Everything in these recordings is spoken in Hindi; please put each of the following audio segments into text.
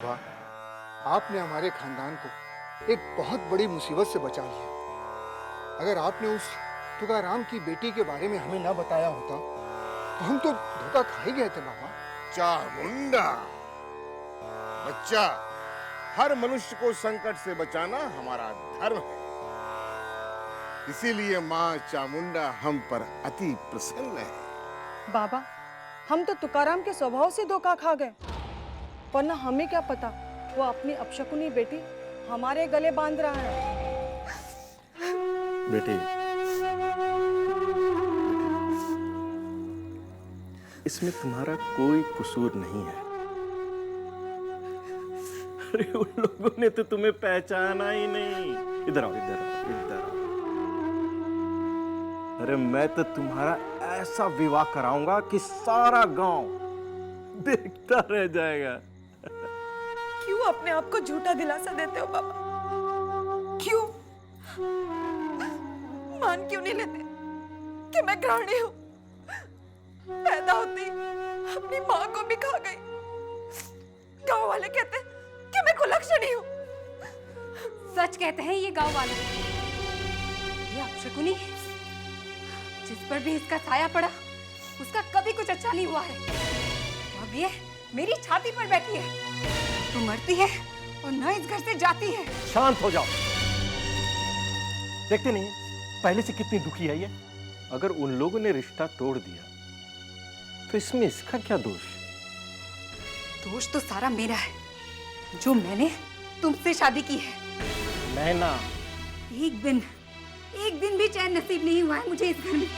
वाह, आपने हमारे खानदान को एक बहुत बड़ी मुसीबत से बचा लिया। अगर आपने उस तुकाराम की बेटी के बारे में हमें ना बताया होता तो हम तो धोखा खा ही गए थे बाबा। चामुंडा बच्चा, हर मनुष्य को संकट से बचाना हमारा धर्म है। इसीलिए माँ चामुंडा हम पर अति प्रसन्न है। बाबा, हम तो तुकाराम के स्वभाव से धोखा खा गए, वरना हमें क्या पता वो अपनी अपशकुनी बेटी हमारे गले बांध रहा है। बेटी, इसमें तुम्हारा कोई कसूर नहीं है। अरे उन लोगों ने तो तुम्हें पहचाना ही नहीं। इधर आओ, इधर आओ, इधर आओ। अरे मैं तो तुम्हारा ऐसा विवाह कराऊंगा कि सारा गांव देखता रह जाएगा। क्यों अपने आप को झूठा दिलासा देते हो बाबा? क्यों मान क्यों नहीं लेते कि मैं गृहिणी हूं? पैदा होती अपनी मां को भी खा गई। गांव वाले कहते कि मैं कुलक्षणी हूं। सच कहते हैं ये गांव वाले। ये अपशकुनी जिस पर भी इसका साया पड़ा उसका कभी कुछ अच्छा नहीं हुआ है। अब ये मेरी छाती पर बैठी है तो मरती है और न इस घर से जाती है। शांत हो जाओ। देखते नहीं पहले से कितनी दुखी है ये। अगर उन लोगों ने रिश्ता तोड़ दिया तो इसमें इसका क्या दोष? दोष तो सारा मेरा है, जो मैंने तुमसे शादी की है। नैना, एक दिन भी चैन नसीब नहीं हुआ है मुझे इस घर में।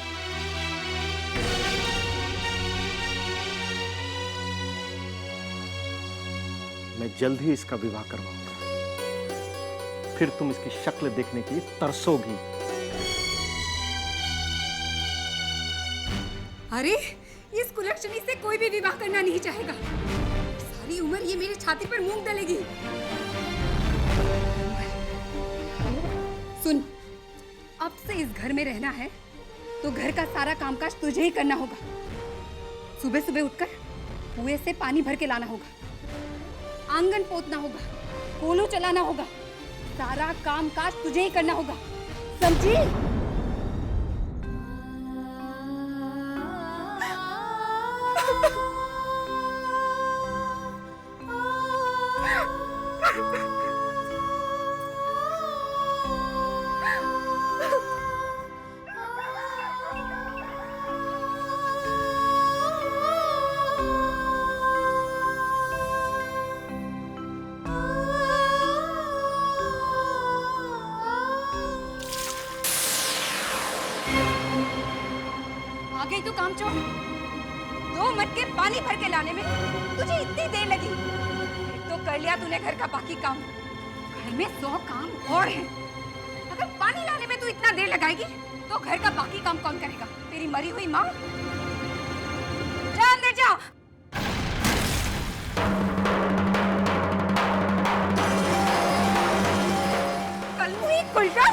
मैं जल्द ही इसका विवाह करवाऊंगा, फिर तुम इसकी शक्ल देखने के लिए तरसोगी। अरे इस कुलक्षणी से कोई भी विवाह करना नहीं चाहेगा। सारी उम्र ये मेरी छाती पर मूंग डलेगी। सुन, अब से इस घर में रहना है तो घर का सारा कामकाज तुझे ही करना होगा। सुबह सुबह उठकर कुएं से पानी भर के लाना होगा, आंगन पोतना होगा, कोलू चलाना होगा। सारा कामकाज तुझे ही करना होगा, समझी? आ गई तू कामचोर। 2 मटके पानी भर के लाने में तुझे इतनी देर लगी। एक तो कर लिया तूने घर का बाकी काम, घर में 100 काम और हैं। अगर पानी लाने में तू इतना देर लगाएगी तो घर का बाकी काम कौन करेगा? तेरी मरी हुई माँ। जा अंदर जा। कलमुई कुलटा,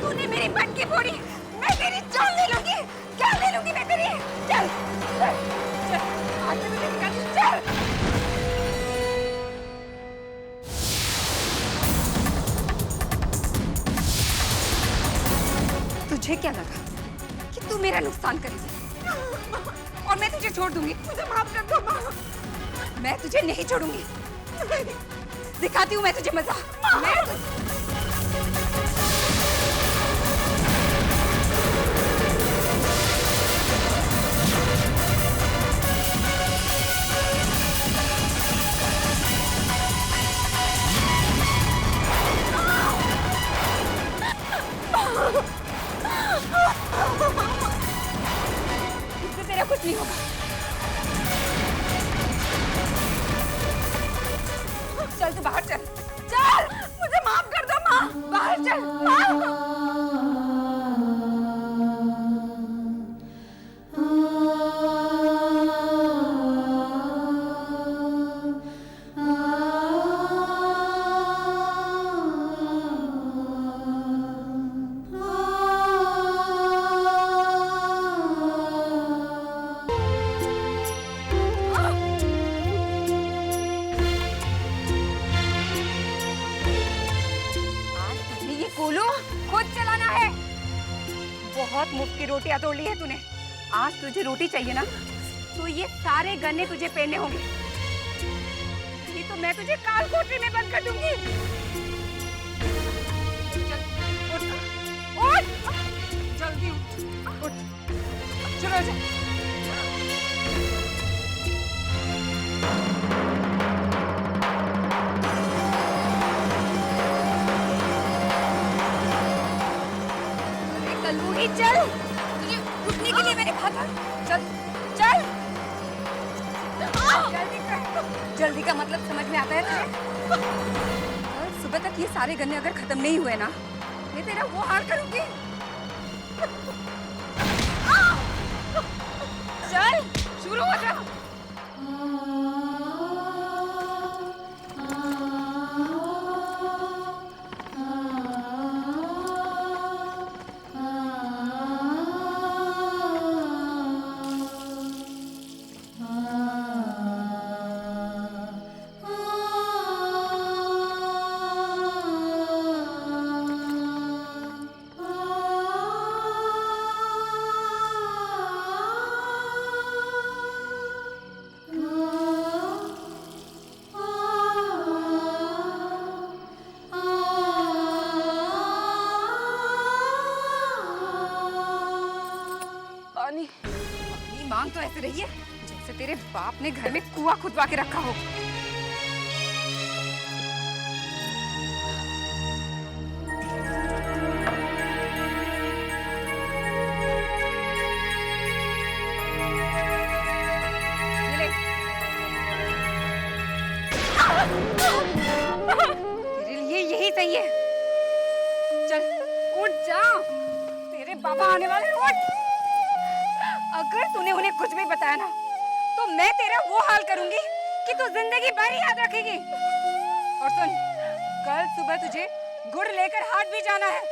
तूने मेरी मटकी फोड़ी, मैं तेरी जान ले लूंगी। क्या ले लूंगी मैं तेरी? चल चल चल, आज से मुझे निकाल, चल। तुझे क्या लगा कि तू मेरा नुकसान करेगी और मैं तुझे छोड़ दूंगी? मुझे माफ कर दो माँ। मैं तुझे नहीं छोड़ूंगी। दिखाती हूँ मैं तुझे मजा। इससे तेरा कुछ नहीं होगा। चल तू बाहर चल, चल। मुझे माफ कर दो मुफ्त की रोटियां तोड़ ली है तूने। आज तुझे रोटी चाहिए ना, तो ये सारे गन्ने तुझे पहनने होंगे, नहीं तो मैं तुझे काल कोठरी में बंद कर दूंगी। चल, उठ, उठ, जल्दी उठ, उठ, चलो जा। कल्लूड़ी चल, तुझे उठने के लिए मैंने कहा था। चल चल, जल्दी कर। जल्दी का मतलब समझ में आता है तुझे? कल सुबह तक ये सारे गन्ने अगर खत्म नहीं हुए ना, मैं तेरा वो हाल करूंगी। चल शुरू हो जा। अपनी मांग तो ऐसे रही है जैसे तेरे बाप ने घर में कुआं खुदवा के रखा हो। ये ले। तेरे लिए यही सही है। चल उठ जा, तेरे बाबा आने वाले। उठ, अगर तूने उन्हें कुछ भी बताया ना, तो मैं तेरा वो हाल करूंगी कि तू जिंदगी भर याद रखेगी। और सुन, कल सुबह तुझे गुड़ लेकर हाट भी जाना है,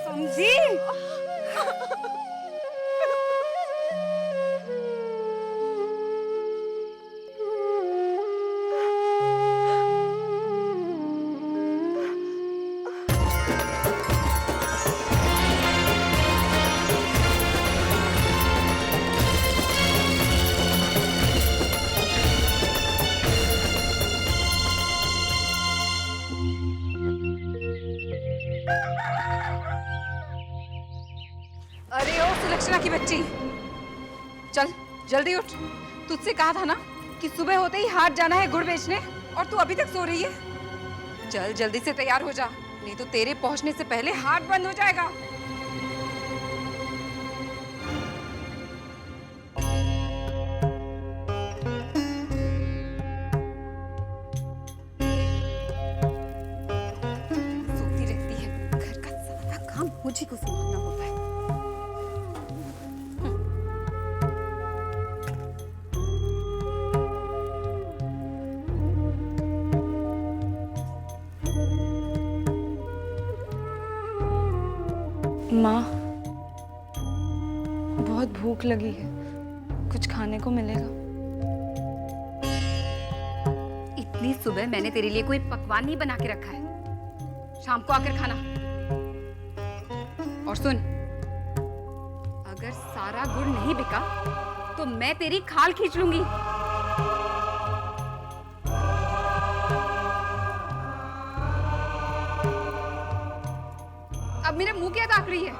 समझी? अरे ओ सुलक्षणा की बच्ची, चल जल्दी उठ। तुझसे कहा था ना कि सुबह होते ही हाट जाना है गुड़ बेचने, और तू अभी तक सो रही है। चल जल्दी से तैयार हो जा, नहीं तो तेरे पहुंचने से पहले हाट बंद हो जाएगा। सोती रहती है, घर का सारा काम मुझी को संभालना होता है। माँ, बहुत भूख लगी है, कुछ खाने को मिलेगा? इतनी सुबह मैंने तेरे लिए कोई पकवान नहीं बना के रखा है, शाम को आकर खाना। और सुन, अगर सारा गुड़ नहीं बिका तो मैं तेरी खाल खींच लूंगी। अब मेरा मुंह क्या ताक रही है?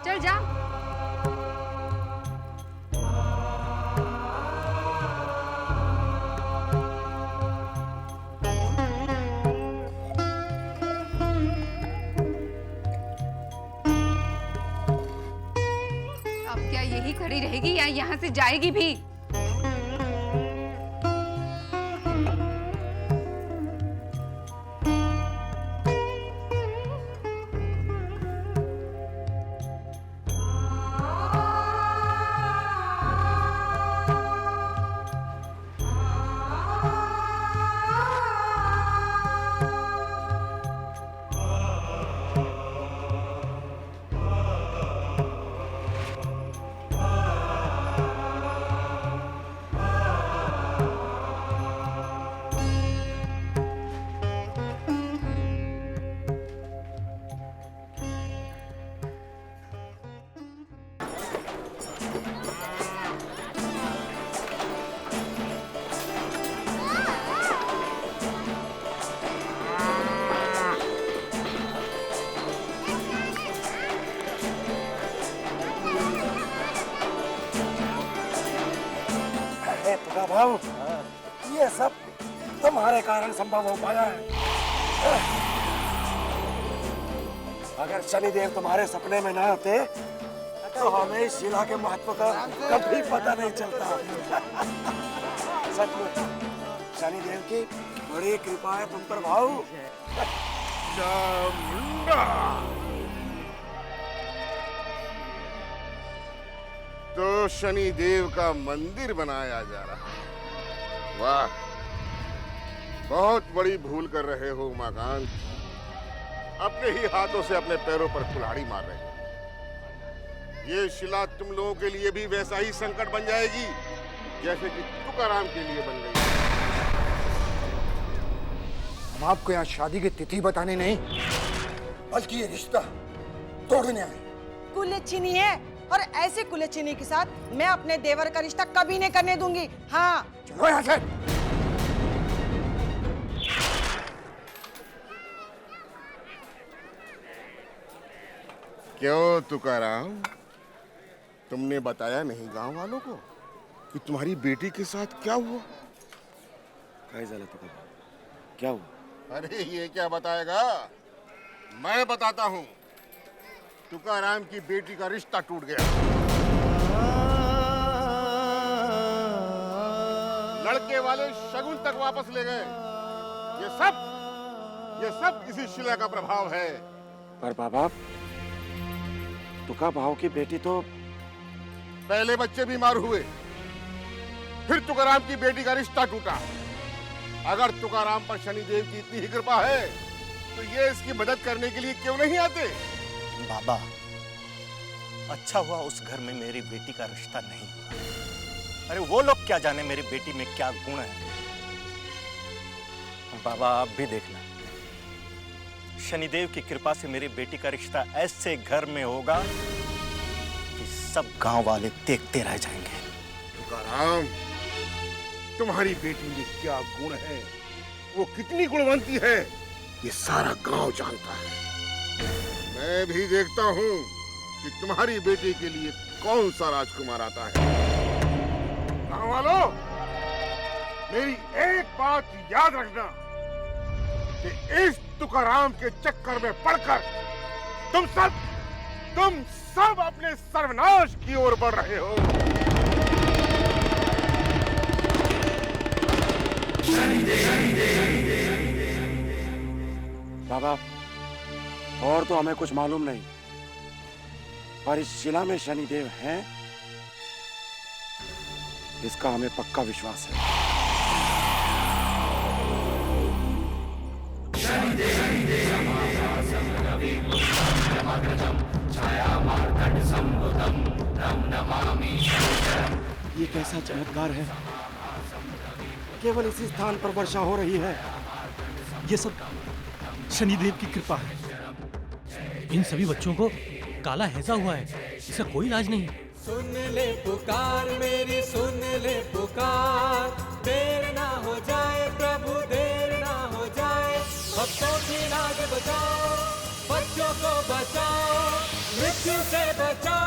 चल जा। अब क्या यही खड़ी रहेगी या यहाँ से जाएगी भी? तुका भाव, ये सब तुम्हारे कारण संभव हो पाया है। अगर शनिदेव तुम्हारे सपने में ना आते तो हमें इस शिला के महत्व का कभी पता नहीं चलता। सचमुच शनिदेव की बड़ी कृपा है तुम पर भाऊ। चामुंडा, तो शनिदेव का मंदिर बनाया जा रहा है। वाह, बहुत बड़ी भूल कर रहे हो उमाकांत। अपने ही हाथों से अपने पैरों पर कुल्हाड़ी मार रहे हो। ये शिला तुम लोगों के लिए भी वैसा ही संकट बन जाएगी जैसे कि तुकाराम के लिए बन गई। हम आपको यहाँ शादी की तिथि बताने नहीं, बल्कि ये रिश्ता तोड़ने आए। कुलच्छिनी है और ऐसे कुलच्छिनी के साथ मैं अपने देवर का रिश्ता कभी नहीं करने दूंगी। हाँ, चलो यहाँ से। क्यों तुकाराम, तुमने बताया नहीं गांव वालों को कि तुम्हारी बेटी के साथ क्या हुआ? क्या हुआ? अरे ये क्या बताएगा, मैं बताता हूँ। तुकाराम की बेटी का रिश्ता टूट गया। लड़के वाले शगुन तक वापस ले गए। ये सब इसी शिला का प्रभाव है। पर बाबा, तुका भाव की बेटी तो पहले बच्चे बीमार हुए, फिर तुकाराम की बेटी का रिश्ता टूटा। अगर तुकाराम पर शनिदेव की इतनी ही कृपा है तो ये इसकी मदद करने के लिए क्यों नहीं आते? बाबा, अच्छा हुआ उस घर में मेरी बेटी का रिश्ता नहीं हुआ। अरे वो लोग क्या जाने मेरी बेटी में क्या गुण है। बाबा आप भी देखना, शनिदेव की कृपा से मेरी बेटी का रिश्ता ऐसे घर में होगा कि सब गांव वाले देखते रह जाएंगे। तुकाराम, तुम्हारी बेटी में क्या गुण है, वो कितनी गुणवंती है, ये सारा गांव जानता है। मैं भी देखता हूँ कि तुम्हारी बेटी के लिए कौन सा राजकुमार आता है। गांव वालों, मेरी एक बात याद रखना कि इस तुकाराम के चक्कर में पड़कर तुम सब अपने सर्वनाश की ओर बढ़ रहे हो। बाबा, और तो हमें कुछ मालूम नहीं, पर इस शिला में शनिदेव हैं, इसका हमें पक्का विश्वास है। ये कैसा चमत्कार है, केवल इसी स्थान पर वर्षा हो रही है। ये सब शनिदेव की कृपा है। इन सभी बच्चों को काला हैजा हुआ है, इसका कोई इलाज नहीं। सुन ले पुकार मेरी, सुन ले पुकार, देर ना हो जाए प्रभु, देर ना हो जाए। भक्तों की लाज बचाओ, बच्चों को बचाओ, मृत्यु से बचाओ।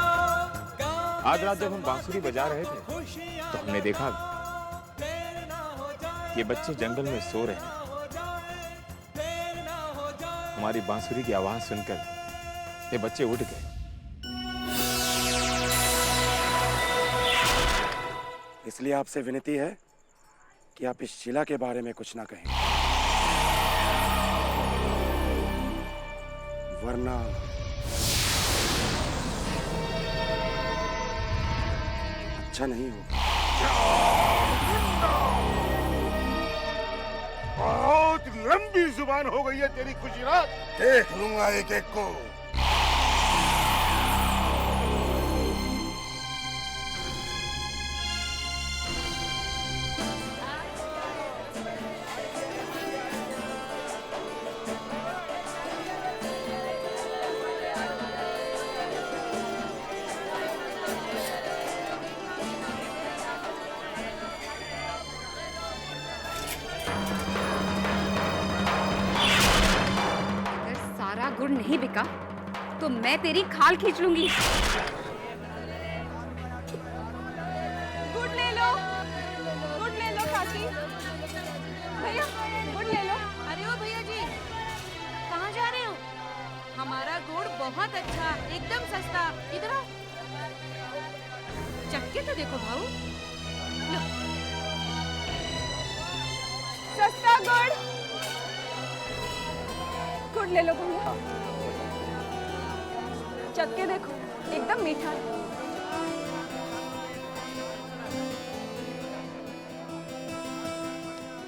आज रात जब हम बांसुरी बजा रहे थे तो हमने देखा ये बच्चे जंगल में सो रहे हैं। हमारी बांसुरी की आवाज सुनकर ये बच्चे उठ गए। इसलिए आपसे विनती है कि आप इस शिला के बारे में कुछ ना कहें, वरना अच्छा नहीं होगा। बहुत लंबी जुबान हो गई है तेरी खुशीरात, देख लूंगा एक एक को। गुड़ नहीं बिका तो मैं तेरी खाल खींच लूंगी। गुड़ ले लो, एकदम सस्ता। इधर आओ, चटके तो देखो भाऊ। लो, सस्ता गुड़। गुड़ ले लो भैया। चटके देखो, एकदम मीठा है।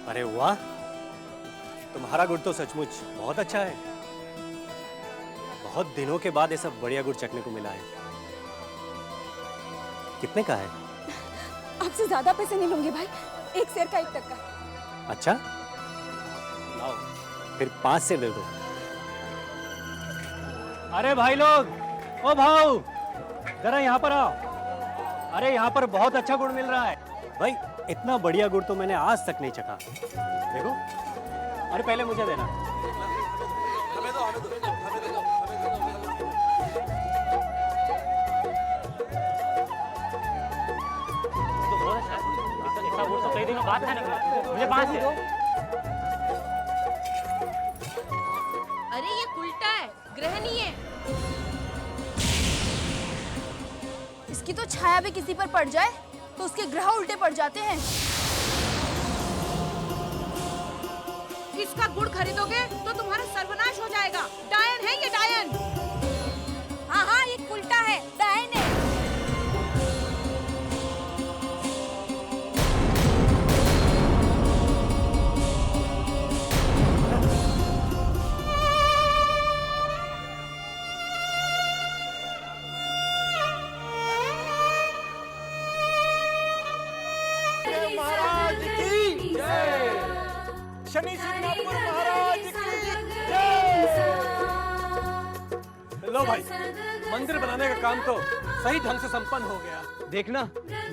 अरे वाह, तुम्हारा गुड़ तो सचमुच बहुत अच्छा है। बहुत दिनों के बाद ऐसा बढ़िया गुड़ चखने को मिला है। कितने का है? आपसे ज्यादा पैसे नहीं लूंगी भाई, 1 सेर का 1 टक्का। अच्छा, लाओ फिर 5 से दे दो। अरे भाई लोग, ओ भाऊ, जरा यहाँ पर आओ। अरे यहाँ पर बहुत अच्छा गुड़ मिल रहा है भाई। इतना बढ़िया गुड़ तो मैंने आज तक नहीं चखा। देखो, अरे पहले मुझे देना। इतना गुड़ तो कई दिनों बाद है ना, मुझे 5 दे। अरे ये उल्टा है, ग्रह नहीं है। इसकी तो छाया भी किसी पर पड़ जाए तो उसके ग्रह उल्टे पड़ जाते हैं। इसका गुड़ खरीदोगे तो तुम्हारा सर्वनाश हो जाएगा। डायन है ये, डायन। हाँ हाँ, ये उल्टा है, डायन है। महाराज की जय। शनि सिंगापुर महाराज की जय। लो भाई, मंदिर बनाने का काम तो सही ढंग से संपन्न हो गया। देखना,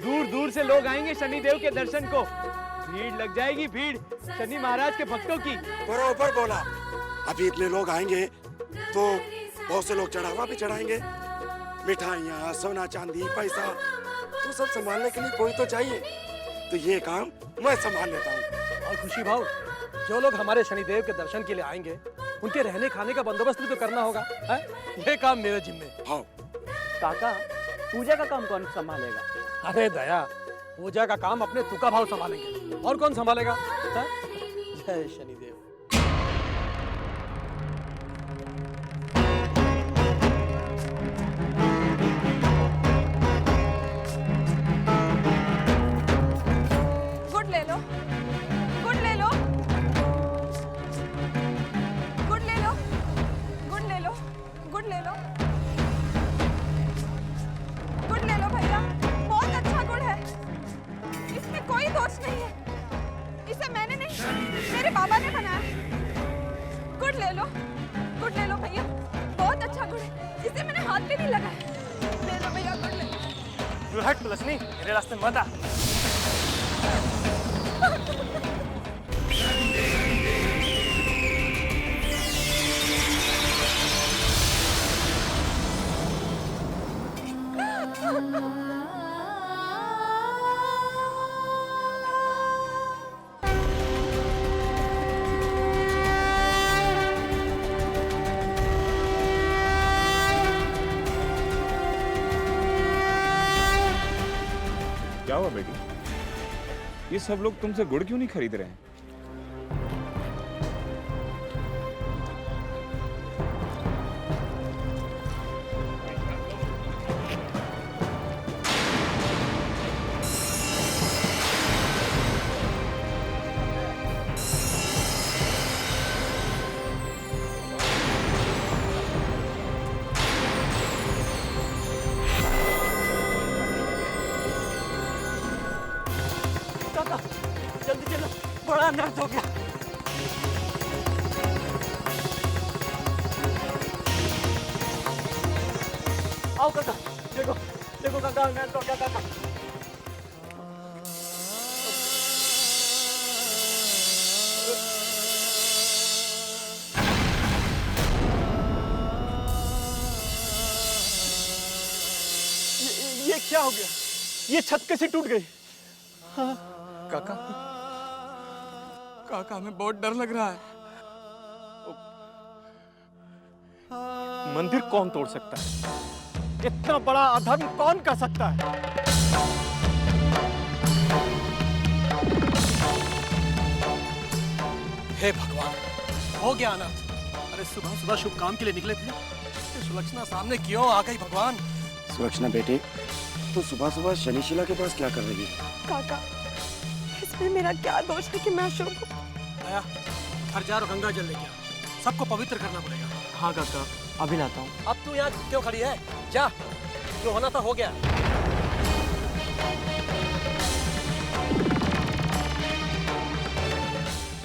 दूर दूर से लोग आएंगे शनिदेव के दर्शन को। भीड़ लग जाएगी, भीड़ शनि महाराज के भक्तों की। बरोबर बोला। अभी इतने लोग आएंगे तो बहुत से लोग चढ़ावा भी चढ़ाएंगे। मिठाइयाँ, सोना चांदी, पैसा, तो सब संभालने के लिए कोई तो चाहिए। तो ये काम मैं संभाल लेता हूँ। और खुशी भाव, जो लोग हमारे शनिदेव के दर्शन के लिए आएंगे उनके रहने खाने का बंदोबस्त भी तो करना होगा, है? ये काम मेरे जिम्मे। हाँ। काका, पूजा का काम कौन संभालेगा? अरे दया, पूजा का काम अपने तुका भाव संभालेंगे, और कौन संभालेगा? है? जय शनिदेव। गुड़ ले लो, गुड़ ले लो, गुड़ ले लो, गुड़ ले लो, गुड़ ले लो, गुड़ ले लो भैया। बहुत अच्छा गुड़ है, इसमें कोई दोष नहीं है। इसे मैंने नहीं, मेरे बाबा ने बनाया। गुड़ ले लो, गुड़ ले लो भैया। बहुत अच्छा गुड़ है, इसे मैंने हाथ भी नहीं लगाया। ले लो भैया, गुड़ ले लो। तू हट तुलसी, मेरे रास्ते में मत आ। क्या हुआ बेटी? ये सब लोग तुमसे गुड़ क्यों नहीं खरीद रहे हैं? जल्दी चलो, बड़ा अनर्थ हो गया। आओ काका, देखो देखो काका, अनर्थ हो गया काका। ये क्या हो गया? ये छत कैसे टूट गई? हाँ। काका, काका हमें बहुत डर लग रहा है। मंदिर कौन तोड़ सकता है? इतना बड़ा अधर्म कौन कर सकता है? हे भगवान, हो गया अनर्थ। अरे सुबह सुबह शुभ काम के लिए निकले थे, सुलक्षणा सामने क्यों आ गई भगवान? सुलक्षणा बेटे, तो सुबह सुबह शनिशिला के पास क्या कर रही है? काका, इसमें मेरा क्या दोष है कि मैं अशुभ हूँ? आया, घर जा और गंगा जल लेके आ। सबको पवित्र करना पड़ेगा। हाँ काका, अभी लाता हूँ। अब तू यहाँ क्यों खड़ी है? जा, जो होना था हो गया।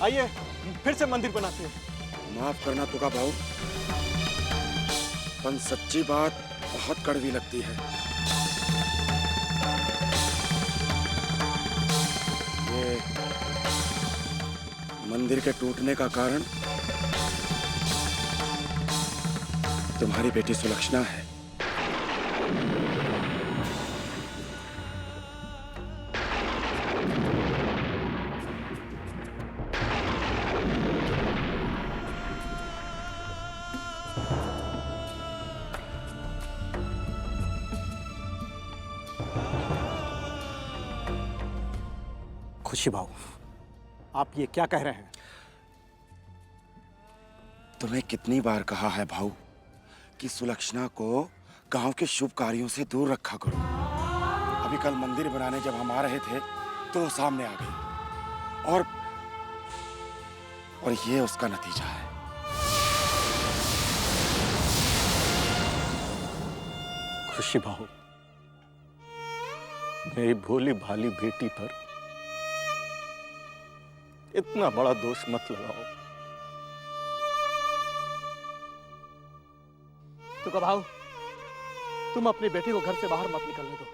आइए फिर से मंदिर बनाते हैं। माफ करना तुका भाऊ, पर सच्ची बात बहुत कड़वी लगती है। ये मंदिर के टूटने का कारण तुम्हारी बेटी सुलक्षणा है। खुशी भाऊ, आप ये क्या कह रहे हैं? तुम्हें कितनी बार कहा है भाऊ कि सुलक्षणा को गांव के शुभ कार्यों से दूर रखा करो। अभी कल मंदिर बनाने जब हम आ रहे थे तो वो सामने आ गई, और ये उसका नतीजा है। खुशी भाऊ, मेरी भोली भाली बेटी पर इतना बड़ा दोष मत लगाओ। तुका भाऊ, तुम अपनी बेटी को घर से बाहर मत निकलने दो।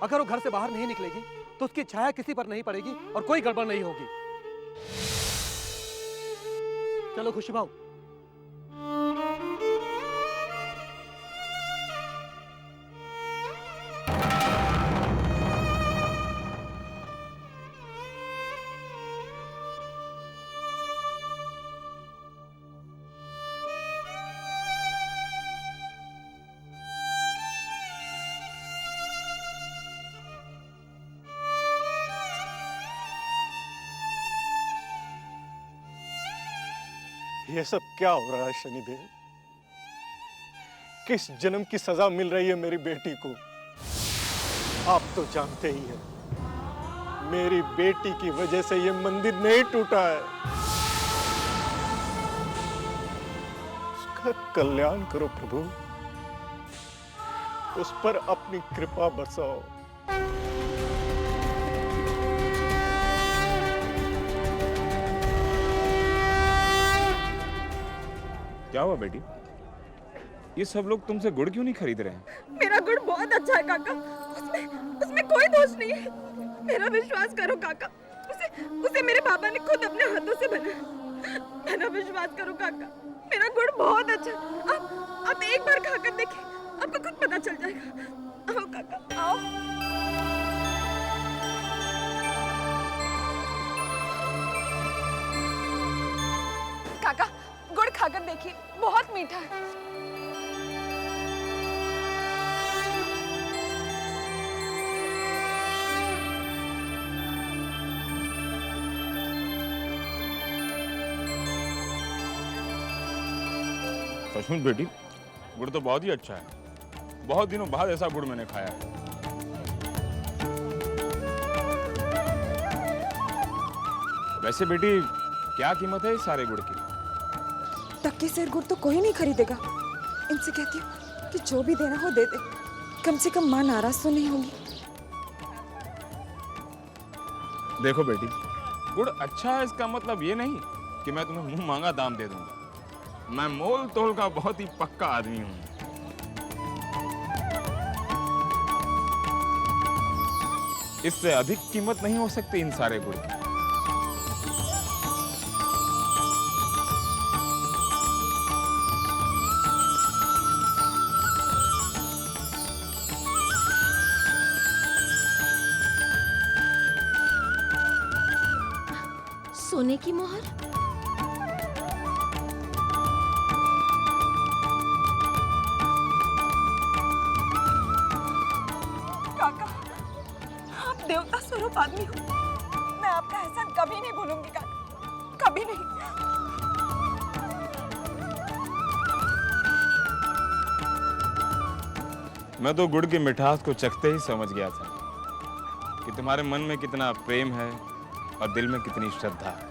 अगर वो घर से बाहर नहीं निकलेगी तो उसकी छाया किसी पर नहीं पड़ेगी और कोई गड़बड़ नहीं होगी। चलो खुशी भाऊ। ये सब क्या हो रहा है शनिदेव? किस जन्म की सजा मिल रही है मेरी बेटी को? आप तो जानते ही हैं, मेरी बेटी की वजह से ये मंदिर नहीं टूटा है। उसका कल्याण करो प्रभु, उस पर अपनी कृपा बरसाओ। क्या हुआ बेटी? ये सब लोग तुमसे गुड़ क्यों नहीं खरीद रहे हैं? मेरा गुड़ बहुत अच्छा है काका, उसमें कोई दोष नहीं है। मेरा विश्वास करो काका, उसे मेरे पापा ने खुद अपने हाथों से बनाया। मेरा विश्वास करो काका, मेरा गुड़ बहुत अच्छा है। आप एक बार खाकर देखिए, आपको खुद पता चल जाएगा। आओ काका, आओ। काका, गुड़ खाकर देखिए, बहुत मीठा है। सचमुच बेटी, गुड़ तो बहुत ही अच्छा है। बहुत दिनों बाद ऐसा गुड़ मैंने खाया है। वैसे बेटी, क्या कीमत है इस सारे गुड़ की? टक्के सेर गुड़ तो कोई नहीं खरीदेगा। इनसे कहती हूँ कि जो भी देना हो दे दे, कम से कम माँ नाराज तो नहीं होगी। देखो बेटी, गुड़ अच्छा है इसका मतलब ये नहीं कि मैं तुम्हें मुंह मांगा दाम दे दूंगा। मैं मोल तोल का बहुत ही पक्का आदमी हूँ। इससे अधिक कीमत नहीं हो सकती इन सारे गुड़ की। सोने की मोहर? देवता स्वरूप आदमी हो। मैं आपका एहसान कभी नहीं भूलूंगी काका, कभी नहीं। मैं तो गुड़ की मिठास को चखते ही समझ गया था कि तुम्हारे मन में कितना प्रेम है और दिल में कितनी श्रद्धा है।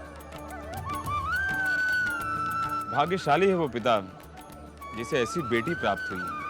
भाग्यशाली है वो पिता जिसे ऐसी बेटी प्राप्त हुई है।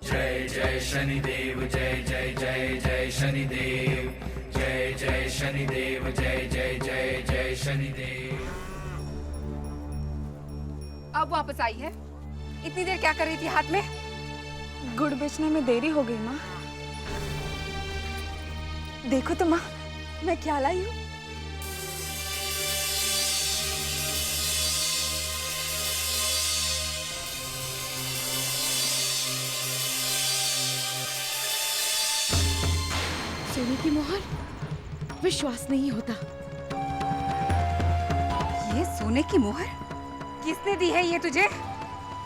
जय जय शनिदेव, जय जय जय जय शनिदेव, जय जय शनिदेव, जय जय जय जय शनिदेव। अब वापस आई है? इतनी देर क्या कर रही थी हाथ में? गुड़ बेचने में देरी हो गई माँ। देखो तो माँ, मैं क्या लाई हूँ। सोने की मोहर, विश्वास नहीं होता। ये सोने की मोहर किसने दी है ये तुझे?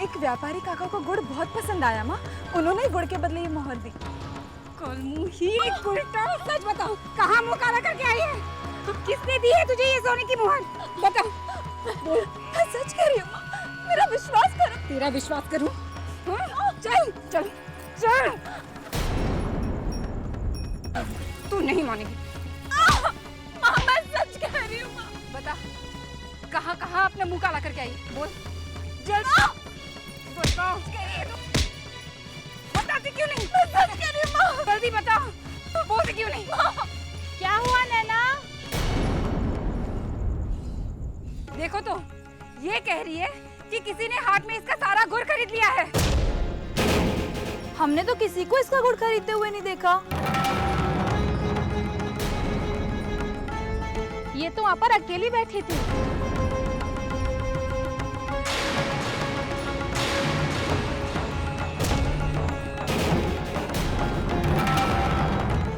एक व्यापारी काका को गुड़ बहुत पसंद आया माँ, उन्होंने गुड़ के बदले ये मोहर दी। कलमुही उल्टा, सच बताओ, कहाँ मुँह काला करके आई है? किसने दी है तुझे ये सोने की मोहर? बताओ। मैं सच कह रही हूँ माँ, मेरा विश्वास करो। तेरा विश्वास करूँ? चल चल चल। तू नहीं मानेगी। माँ मैं सच कह रही हूँ माँ। बता, कहाँ कहाँ अपना मुँह काला करके आई? बोल जल्दी बताओ। बताती क्यों नहीं? मैं सच कह रही हूँ माँ। जल्दी बता, बोलती क्यों नहीं? क्या हुआ नैना? देखो तो, ये कह रही है कि किसी ने हाट में इसका सारा गुड़ खरीद लिया है। हमने तो किसी को इसका गुड़ खरीदते हुए नहीं देखा। ये तो वहाँ पर अकेली बैठी थी।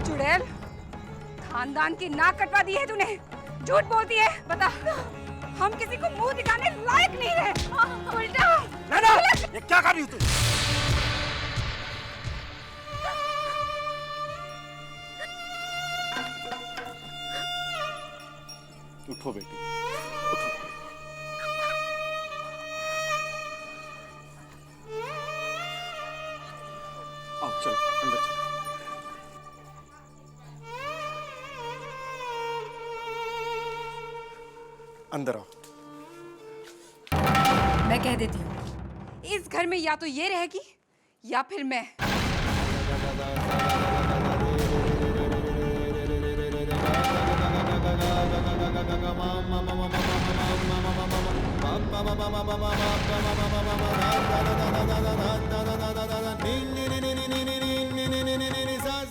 चुड़ैल, खानदान की नाक कटवा दी है तूने। झूठ बोलती है। बता, हम किसी को मुंह दिखाने लायक नहीं रहे। उल्टा नैना, ये क्या कर रही हो तू? उठो बेटी, उठो। आओ चलो अंदर चलो। अंदर आओ। मैं कह देती हूँ, इस घर में या तो ये रहेगी या फिर मैं।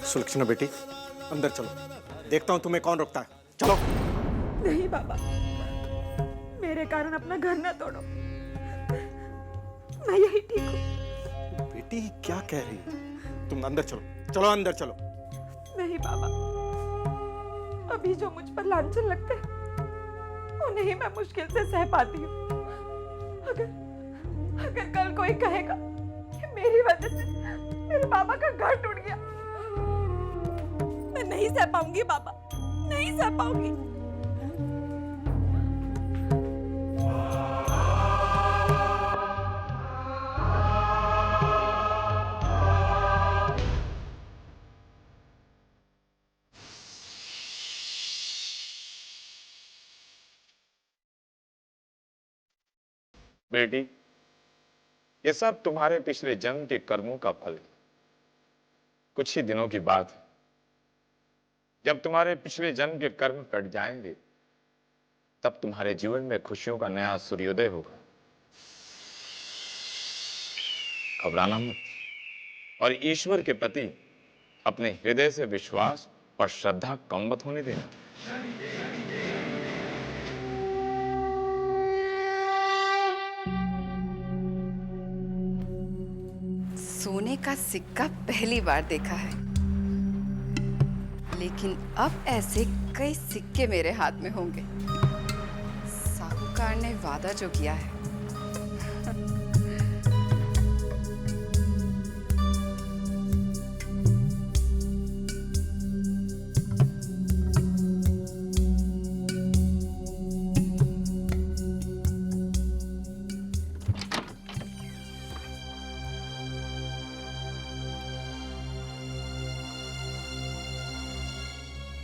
सुलक्षणा बेटी, अंदर चलो, देखता हूँ तुम्हें कौन रोकता है। चलो। नहीं बाबा, मेरे कारण अपना घर न तोड़ो। मैं यही ठीक हूँ। बेटी क्या कह रही है? तुम अंदर चलो, चलो अंदर चलो। नहीं बाबा, अभी जो मुझ पर लांछन लगते हैं, उन्हें ही मैं मुश्किल से सह पाती हूँ। अगर कल कोई कहेगा कि मेरी वजह से मेरे बाबा का घर टूट गया, मैं नहीं सह पाऊंगी बाबा, नहीं सह पाऊंगी। बेटी, ये सब तुम्हारे पिछले जन्म के कर्मों का फल है। कुछ ही दिनों की बात है, जब तुम्हारे पिछले जन्म के कर्म कट जाएंगे, तब तुम्हारे जीवन में खुशियों का नया सूर्योदय होगा। घबराना मत और ईश्वर के प्रति अपने हृदय से विश्वास और श्रद्धा कम मत होने देना। सोने का सिक्का पहली बार देखा है, लेकिन अब ऐसे कई सिक्के मेरे हाथ में होंगे। साहूकार ने वादा जो किया है।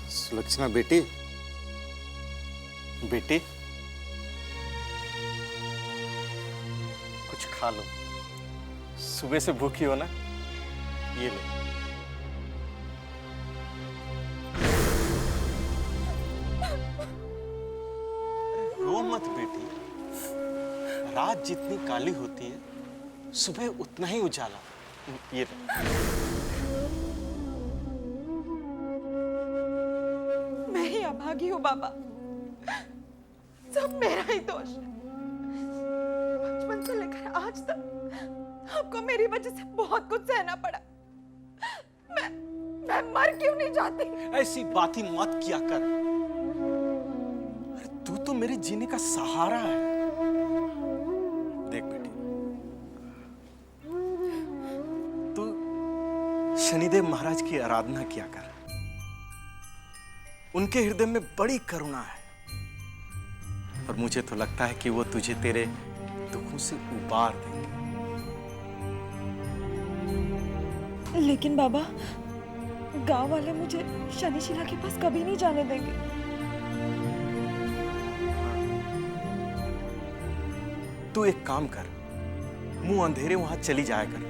सुलक्षणा बेटी, बेटी कुछ खा लो, सुबह से भूखी हो ना, ये लो। रो मत बेटी, रात जितनी काली होती है, सुबह उतना ही उजाला। ये लो। अभागी हूँ बाबा, सब मेरा ही दोष है। बचपन से लेकर आज तक आपको मेरी वजह से बहुत कुछ सहना पड़ा। मैं मर क्यों नहीं जाती? ऐसी बात ही मत किया कर। अरे तू तो मेरे जीने का सहारा है। देख बेटी, तू शनिदेव महाराज की आराधना किया कर। उनके हृदय में बड़ी करुणा है और मुझे तो लगता है कि वो तुझे तेरे दुखों से उबार देंगे। लेकिन बाबा, गांव वाले मुझे शनिशिला के पास कभी नहीं जाने देंगे। तू एक काम कर, मुंह अंधेरे वहां चली जाया कर।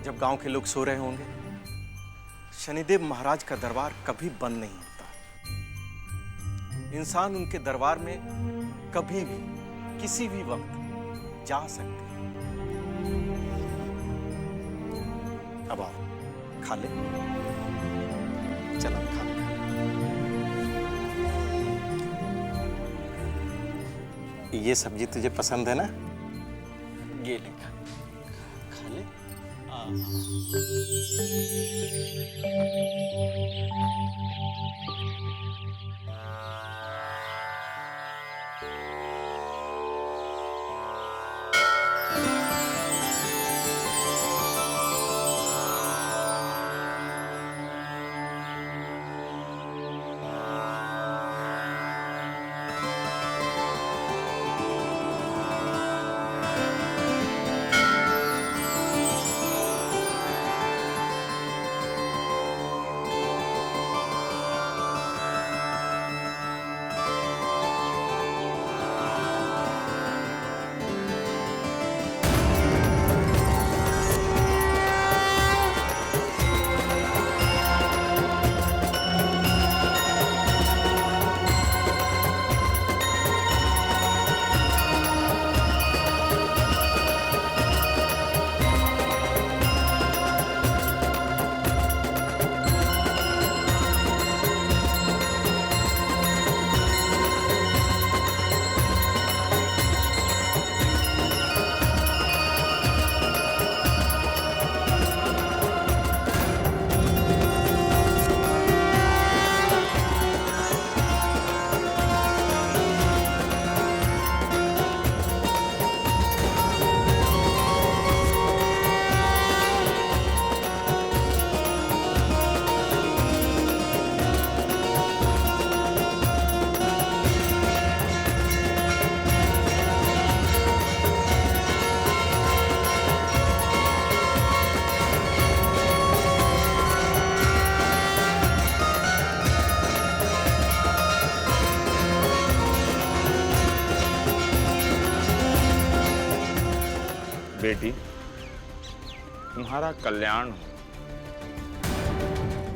जब गांव के लोग सो रहे होंगे, शनिदेव महाराज का दरबार कभी बंद नहीं होता। इंसान उनके दरबार में कभी भी किसी भी वक्त जा सकते हैं। अब आओ, खा ले। चलो खा ले। ये सब्जी तुझे पसंद है ना? ये ले खा ले। बेटी, तुम्हारा कल्याण हो।